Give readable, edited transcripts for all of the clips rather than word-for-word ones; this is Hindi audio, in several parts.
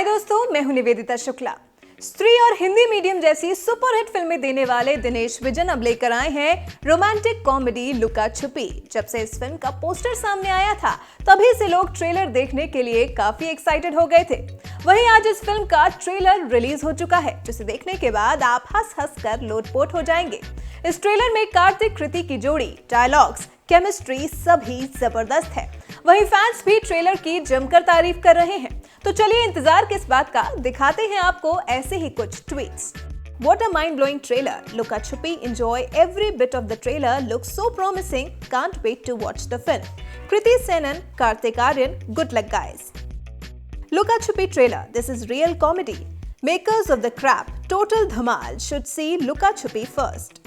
हाय दोस्तों, मैं हूं निवेदिता शुक्ला। स्त्री और हिंदी मीडियम जैसी सुपरहिट फिल्में देने वाले दिनेश विजन अब लेकर आए हैं रोमांटिक कॉमेडी लुका छुपी। जब से इस फिल्म का पोस्टर सामने आया था तभी से लोग ट्रेलर देखने के लिए काफी एक्साइटेड हो गए थे। वहीं आज इस फिल्म का ट्रेलर रिलीज हो चुका है, जिसे देखने के बाद आप हंस हंस कर लोटपोट हो जाएंगे। इस ट्रेलर में कार्तिक कृति की जोड़ी, डायलॉग्स, केमिस्ट्री सभी जबरदस्त है। वहीं फैंस भी ट्रेलर की जमकर तारीफ कर रहे हैं। तो चलिए इंतजार किस बात का, दिखाते हैं आपको ऐसे ही कुछ tweets. What a mind-blowing trailer! Luka Chupi, enjoy every bit of the trailer. Looks so promising. Can't wait to watch the film. Kriti Senan, Kartik Aaryan, good luck guys. Luka Chupi trailer. This is real comedy. Makers of the crap, Total Dhamal should see Luka Chupi first.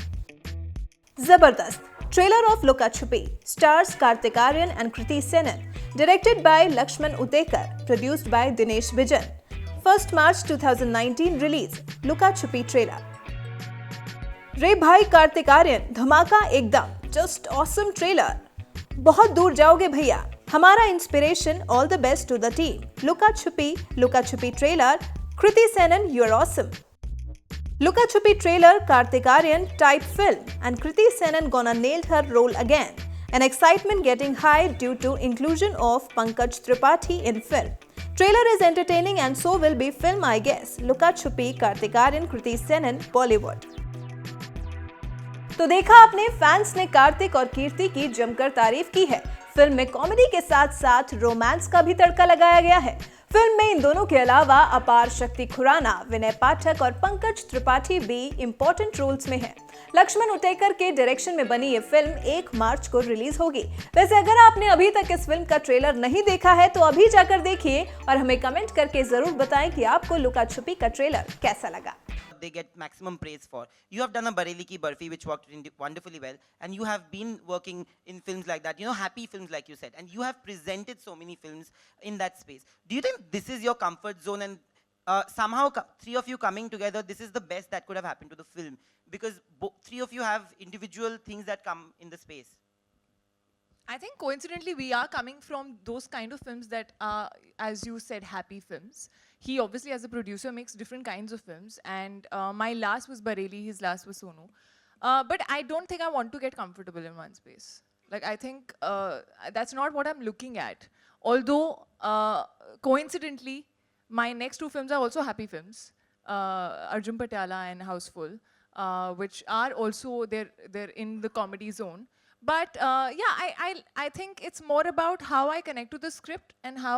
Zabardast. Trailer of Luka Chupi stars Kartik Aaryan and Kriti Senan. Directed by Lakshman Utekar. Produced by Dinesh Vijan. 1st March 2019 release. Luka Chupi trailer. रे भाई कार्तिक आर्यन, धमाका एकदम, जस्ट ऑसम ट्रेलर। बहुत दूर जाओगे भैया, हमारा inspiration, all the best to the team. Luka Chuppi trailer, Kriti Sanon, you are awesome. Luka Chupi trailer, Kartik Aaryan type film, and Kriti Senan gonna nail her role again. An excitement getting high due to inclusion of Pankaj Tripathi in film. Trailer is entertaining and so will be film, I guess. Luka Chupi, Kartik Aaryan, Kriti Senan, Bollywood. तो देखा आपने, फैंस ने कार्तिक और कीर्ति की जमकर तारीफ की है। फिल्म में कॉमेडी के साथ साथ रोमांस का भी तड़का लगाया गया है। फिल्म में इन दोनों के अलावा अपार शक्ति खुराना, विनय पाठक और पंकज त्रिपाठी भी इंपॉर्टेंट रोल्स में हैं। लक्ष्मण उटेकर के डायरेक्शन में बनी ये फिल्म 1 मार्च को रिलीज होगी। वैसे अगर आपने अभी तक इस फिल्म का ट्रेलर नहीं देखा है तो अभी जाकर देखिए और हमें कमेंट करके जरूर बताएं कि आपको लुका छुपी का ट्रेलर कैसा लगा। They get maximum praise for. You have done a Bareilly Ki Barfi which worked wonderfully well, and you have been working in films like that, you know, happy films like you said, and you have presented so many films in that space. Do you think this is your comfort zone, and somehow three of you coming together, this is the best that could have happened to the film, because three of you have individual things that come in the space? I think coincidentally we are coming from those kind of films that are, as you said, happy films. He obviously as a producer makes different kinds of films, and my last was Bareilly, his last was Sonu. But I don't think I want to get comfortable in one space. Like I think that's not what I'm looking at. Although coincidentally my next 2 films are also happy films, Arjun Patiala and Houseful, which are also they're in the comedy zone. But yeah, I think it's more about how I connect to the script and how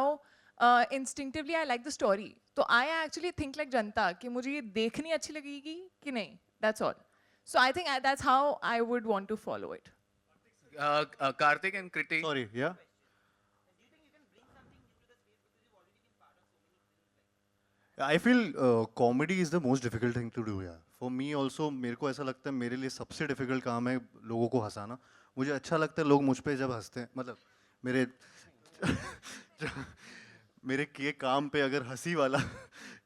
instinctively I like the story. So I actually think like जनता कि मुझे ये देखनी अच्छी लगेगी कि नहीं. That's all. So I think that's how I would want to follow it. Karthik and Kriti. Sorry, yeah. I feel comedy is the most difficult thing to do, yeah. For me also, मेरे को ऐसा लगता है मेरे लिए सबसे difficult काम है लोगों को हंसाना। मुझे अच्छा लगता है लोग मुझ पे जब हंसते हैं, मतलब मेरे किए काम पे अगर हंसी वाला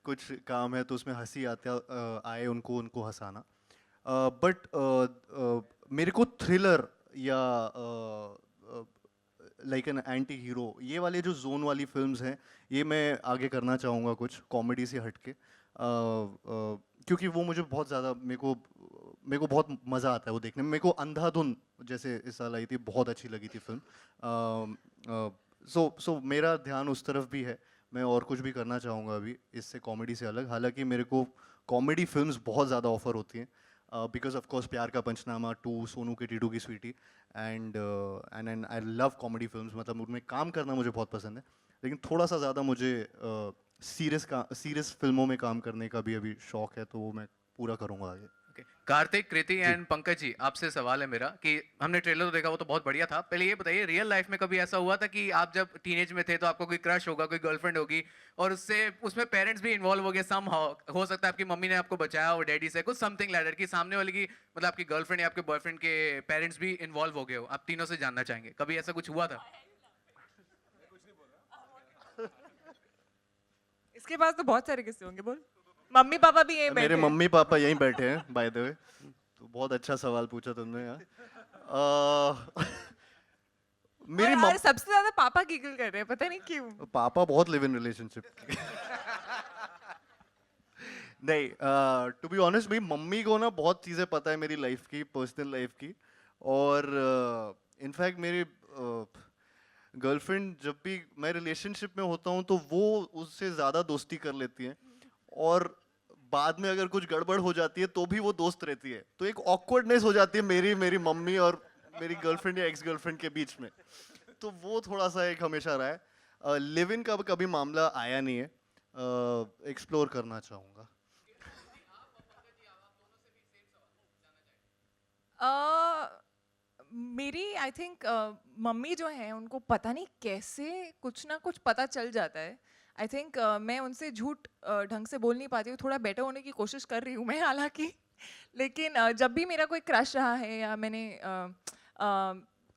कुछ काम है तो उसमें हंसी आए उनको हंसाना। बट मेरे को थ्रिलर या लाइक एन एंटी हीरो, ये वाले जो जोन वाली फिल्म्स हैं, ये मैं आगे करना चाहूँगा कुछ कॉमेडी से हटके, क्योंकि वो मुझे बहुत ज़्यादा मेरे को बहुत मज़ा आता है वो देखने में। मेरे को अंधाधुन जैसे इस साल आई थी, बहुत अच्छी लगी थी फिल्म। सो मेरा ध्यान उस तरफ भी है, मैं और कुछ भी करना चाहूँगा अभी इससे, कॉमेडी से अलग। हालांकि मेरे को कॉमेडी फिल्म्स बहुत ज़्यादा ऑफर होती हैं, बिकॉज ऑफ कोर्स प्यार का पंचनामा 2, Sonu Ke Titu Ki Sweety, and I love comedy films, मतलब उनमें काम करना मुझे बहुत पसंद है। लेकिन थोड़ा सा ज़्यादा मुझे सीरियस फिल्मों में काम करने का भी अभी शौक है, तो वो मैं पूरा करूँगा आगे। कार्तिक, कृति एंड पंकज जी, आपसे सवाल है मेरा कि हमने ट्रेलर तो देखा, वो तो बहुत बढ़िया था। पहले ये बताइए, रियल लाइफ में कभी ऐसा हुआ था कि आप जब टीनेज में थे तो आपको कोई क्रश होगा, कोई गर्लफ्रेंड होगी और उसमें पेरेंट्स भी इन्वॉल्व हो गए, हो सकता है आपकी मम्मी ने आपको बचाया और डैडी से कुछ समथिंग लाइक दैट, कि सामने वाले की मतलब आपकी गर्लफ्रेंड या आपके बॉयफ्रेंड के पेरेंट्स भी इन्वॉल्व हो गए हो? आप तीनों से जानना चाहेंगे, कभी ऐसा कुछ हुआ था? इसके पास तो बहुत सारे किस्से होंगे, बोल। मम्मी पापा भी यहीं बैठे हैं। मेरे मम्मी पापा यहीं बैठे हैं, बाय द वे। तो बहुत अच्छा सवाल पूछा तुमने यार। मेरी सबसे ज्यादा पापा गिगल कर रहे हैं, पता नहीं क्यों। पापा बहुत लिव इन रिलेशनशिप नहीं, टू बी ऑनेस्ट मेरी मम्मी को ना बहुत चीज़ें पता है मेरी लाइफ की, पर्सनल लाइफ की, और इनफैक्ट मेरी गर्लफ्रेंड जब भी मैं रिलेशनशिप में होता हूँ तो वो उससे ज़्यादा दोस्ती कर लेती है, और बाद में अगर कुछ गड़बड़ हो जाती है तो भी वो दोस्त रहती है, तो एक ऑकवर्डनेस हो जाती है मेरी मम्मी और मेरी गर्लफ्रेंड या एक्स गर्लफ्रेंड के बीच में, तो वो थोड़ा सा एक हमेशा रहा है। लिव इन का कभी मामला आया नहीं है, एक्सप्लोर करना चाहूँगा। मेरी आई थिंक मम्मी जो है उनको पता नहीं कैसे कुछ ना कुछ पता चल जाता है। आई थिंक मैं उनसे झूठ ढंग से बोल नहीं पाती हूँ, थोड़ा बेटर होने की कोशिश कर रही हूँ मैं हालांकि, लेकिन जब भी मेरा कोई क्रश रहा है या मैंने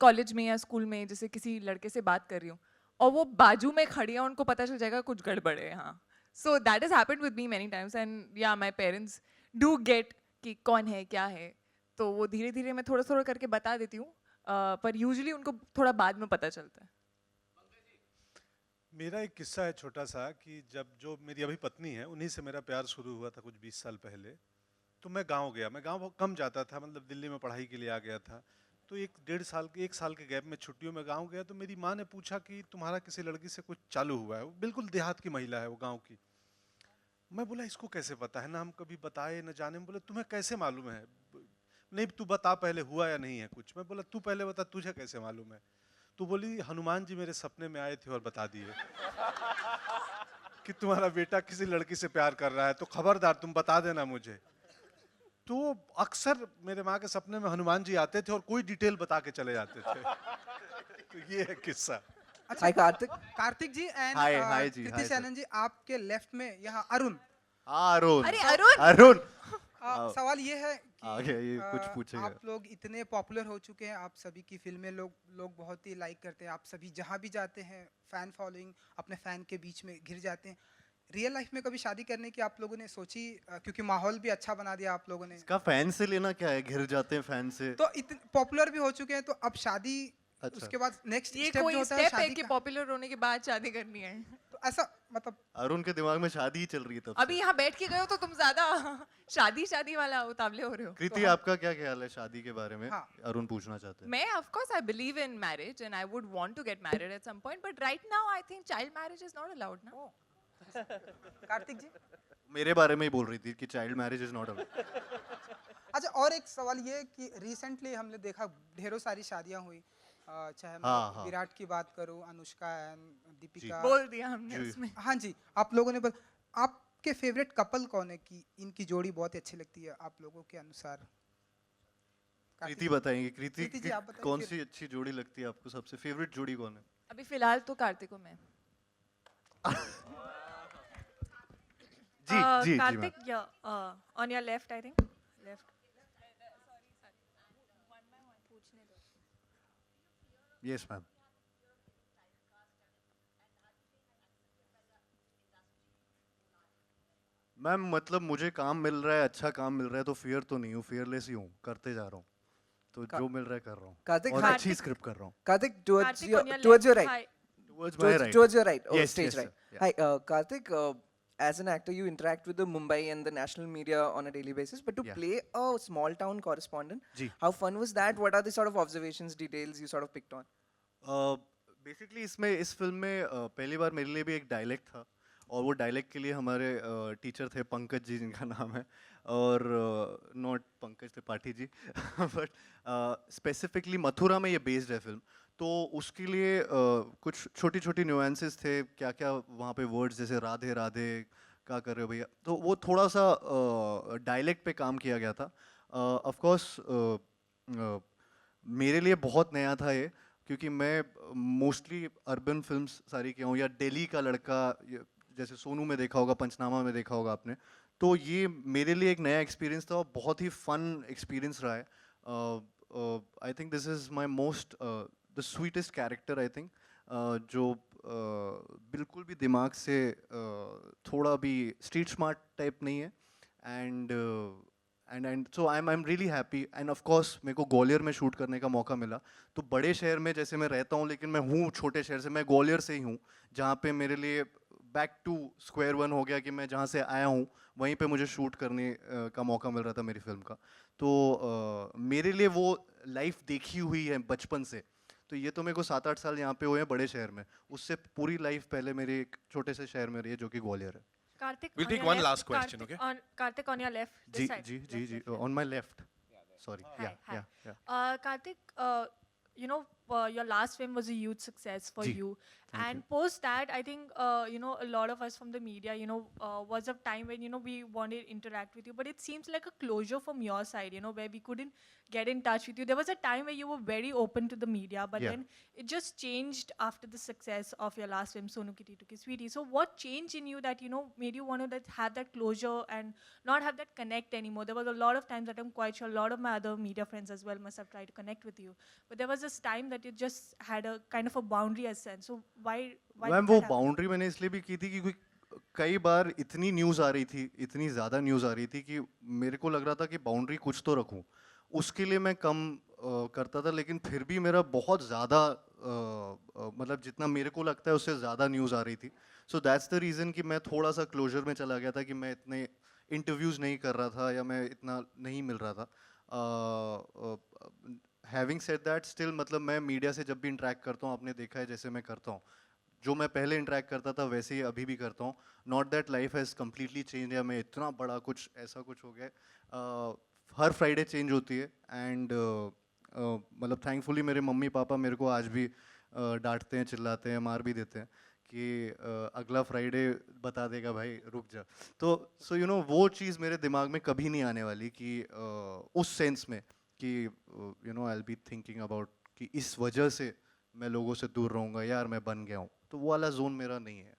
कॉलेज में या स्कूल में जैसे किसी लड़के से बात कर रही हूँ और वो बाजू में खड़ी है, उनको पता चल जाएगा कुछ गड़बड़ है। हाँ, so that is happened with me many times and या माई पेरेंट्स डू गेट कि कौन है क्या है, तो वो धीरे धीरे मैं थोड़ा थोड़ा करके बता देती हूँ, पर यूजुअली उनको थोड़ा बाद में पता चलता है। मेरा एक किस्सा है छोटा सा कि जब जो मेरी अभी पत्नी है उन्हीं से मेरा प्यार शुरू हुआ था कुछ 20 साल पहले। तो मैं गांव गया, मैं गांव बहुत कम जाता था, मतलब दिल्ली में पढ़ाई के लिए आ गया था। तो एक साल के गैप में छुट्टियों में गांव गया, तो मेरी माँ ने पूछा कि तुम्हारा किसी लड़की से कुछ चालू हुआ है। वो बिल्कुल देहात की महिला है, वो गाँव की। मैं बोला इसको कैसे पता है, ना हम कभी बताए न जाने। बोले तुम्हें कैसे मालूम है? नहीं तू बता पहले हुआ या नहीं है कुछ। मैं बोला तू पहले बता, तुझे कैसे मालूम है? तो बोली हनुमान जी मेरे सपने में आए थे और बता दिए कि तुम्हारा बेटा किसी लड़की से प्यार कर रहा है, तो खबरदार तुम बता देना मुझे। तो अक्सर मेरे माँ के सपने में हनुमान जी आते थे और कोई डिटेल बता के चले जाते थे। तो ये है किस्सा। अच्छा Kartik ji and hi hi ji, Kriti hi sir. Sanon ji, आपके लेफ्ट में यहाँ अरुण। अरुण, अरे अरुण! अरुण सवाल ये है कि आगे ये कुछ पूछेगा। आप लोग इतने पॉपुलर हो चुके हैं, आप सभी की फिल्में लोग बहुत ही लाइक करते हैं, आप सभी जहाँ भी जाते हैं फैन फॉलोइंग अपने फैन के बीच में घिर जाते हैं। रियल लाइफ में कभी शादी करने की आप लोगों ने सोची? क्योंकि माहौल भी अच्छा बना दिया आप लोगों ने, इसका फैन से लेना क्या है, घिर जाते हैं फैन से। तो इतने पॉपुलर भी हो चुके हैं, तो अब शादी अच्छा। उसके बाद नेक्स्ट ये स्टेप जो कोई होता है स्टेप है शादी कि का, पॉपुलर होने के बाद शादी करनी है? तो ऐसा मतलब अरुण के दिमाग में शादी ही चल रही है तब अभी यहाँ बैठ के गए हो तो तुम ज्यादा शादी वाला उतावले हो रहे हो। कृति आपका क्या ख्याल है शादी के बारे में? हाँ। अरुण पूछना चाहते हैं। मैं of course I believe in marriage and I would want to get married at some point, but right now I think child marriage is not allowed now. Kartik जी। मेरे बारे में ही बोल रही थी कि child marriage is not allowed. अच्छा, और एक सवाल ये कि रिसेंटली हमने देखा ढेरों सारी शादियां हुई, चाहे मैं हाँ। विराट की बात करूं, अनुष्का एंड दीपिका। बोल दिया हमने जी। उसमें। हाँ जी, आप लोगों ने आपके फेवरेट कपल कौन है कि इनकी जोड़ी बहुत ही अच्छी लगती है आप लोगों के अनुसार? कृति बताएंगे। कृति कृति जी, आप बताइए कौन फिर। सी अच्छी जोड़ी लगती है आपको? सबसे फेवरेट जोड़ी कौन है? अभी फिलहाल तो कार्तिक और मैं। जी जी जी ma'am. Karthik, on your left, I think. Left. Yes ma'am. Ma'am मतलब मुझे काम मिल रहा है, अच्छा काम मिल रहा है, तो फियर तो नहीं हूँ, फियरलेस ही हूँ, करते जा रहा हूँ, तो जो मिल रहा है कर रहा हूँ, कार्तिक, और हाँ। अच्छी स्क्रिप्ट कर रहा हूँ। Karthik, towards Karthik, your on your towards your left. right. Hi. Towards my right. Towards your right. Oh, Yes, stage yes, right. sir. Yeah. Hi, Karthik. As an actor, you interact with the Mumbai and the national media on a daily basis. But to Yeah. play a small town correspondent, जी. how fun was that? What are the sort of observations, details you sort of picked on? Basically इस फिल्म में पहली बार मेरे लिए भी एक डायलेक्ट था, और वो डायलेक्ट के लिए हमारे टीचर थे पंकज जी, जिनका नाम है, और not Pankaj Tripathi ji but specifically Mathura में ये बेस्ड है फिल्म, तो उसके लिए कुछ छोटी छोटी न्यूएंसेस थे, क्या क्या वहाँ पे वर्ड्स जैसे राधे राधे क्या कर रहे हो भैया, तो वो थोड़ा सा डायलेक्ट पे काम किया गया था। ऑफ कोर्स मेरे लिए बहुत नया था ये, क्योंकि मैं मोस्टली अर्बन फिल्म्स सारी किया हूँ, या दिल्ली का लड़का जैसे सोनू में देखा होगा, पंचनामा में देखा होगा आपने, तो ये मेरे लिए एक नया एक्सपीरियंस था और बहुत ही फन एक्सपीरियंस रहा है। I think this is my most the sweetest character, I think, जो बिल्कुल भी दिमाग से थोड़ा भी स्ट्रीट स्मार्ट टाइप नहीं है, and so I am really happy. End of course मेरे को ग्वालियर में शूट करने का मौका मिला, तो बड़े शहर में जैसे मैं रहता हूँ, लेकिन मैं हूँ छोटे शहर से, मैं ग्वालियर से ही हूँ, जहाँ पे मेरे लिए बैक टू स्क्वायर वन हो गया कि मैं जहाँ से आया हूँ वहीं पे मुझे शूट करने का मौका मिल रहा था मेरी फिल्म का। तो मेरे लिए वो लाइफ देखी हुई है बचपन से। तो ये तो मेरे को 7-8 साल यहाँ पे हुए हैं बड़े शहर में, उससे पूरी लाइफ पहले मेरे एक छोटे से शहर में रही है जो कि ग्वालियर है। Karthik, We'll on take your one left, last question, Karthik, okay? Karthik, on your left. जी This side. जी जी Left, जी, left, left. On my left, sorry, Hi, या hi. या Karthik, you know, your last film was a huge success for Ji, you. thank And you. post that, I think, you know, a lot of us from the media, you know, was a time when, you know, we wanted to interact with you. But it seems like a closure from your side, you know, where we couldn't get in touch with you. There was a time where you were very open to the media, but Yeah. then it just changed after the success of your last film, Sonu Kitty Tuki Sweetie. So what changed in you that, you know, made you want to have that closure and not have that connect anymore? There was a lot of times that I'm quite sure a lot of my other media friends as well must have tried to connect with you. But there was this time that you just had a kind of a boundary as sense. So why ma'am did वो that happen? बाउंड्री मैंने इसलिए भी की थी क्योंकि कई बार इतनी न्यूज़ आ रही थी, इतनी ज़्यादा न्यूज़ आ रही थी कि मेरे को लग रहा था कि बाउंड्री कुछ तो रखूं। उसके लिए मैं कम करता था, लेकिन फिर भी मेरा बहुत ज़्यादा मतलब जितना मेरे को लगता है उससे ज़्यादा न्यूज़ आ रही थी। सो दैट्स द रीज़न कि मैं थोड़ा सा क्लोजर में चला गया था कि मैं इतने इंटरव्यूज़ नहीं कर रहा था या मैं इतना नहीं मिल रहा था। हैविंग सेड दैट, स्टिल मतलब मैं मीडिया से जब भी इंटरेक्ट करता हूँ, आपने देखा है जैसे मैं करता हूँ, जो मैं पहले इंटरेक्ट करता था वैसे ही अभी भी करता हूँ। Not that life has completely change या मैं इतना बड़ा कुछ ऐसा कुछ हो गया है। हर फ्राइडे चेंज होती है एंड मतलब थैंकफुली मेरे मम्मी पापा मेरे को आज भी डांटते हैं, चिल्लाते हैं, मार भी देते हैं कि अगला फ्राइडे बता देगा भाई, रुक जा। तो सो यू नो वो चीज़ मेरे दिमाग में कभी नहीं आने वाली कि उस सेंस में कि you know I will be thinking about कि इस वजह से मैं लोगों से दूर रहूँगा, यार मैं बन गया हूँ। तो वो वाला जोन मेरा नहीं है।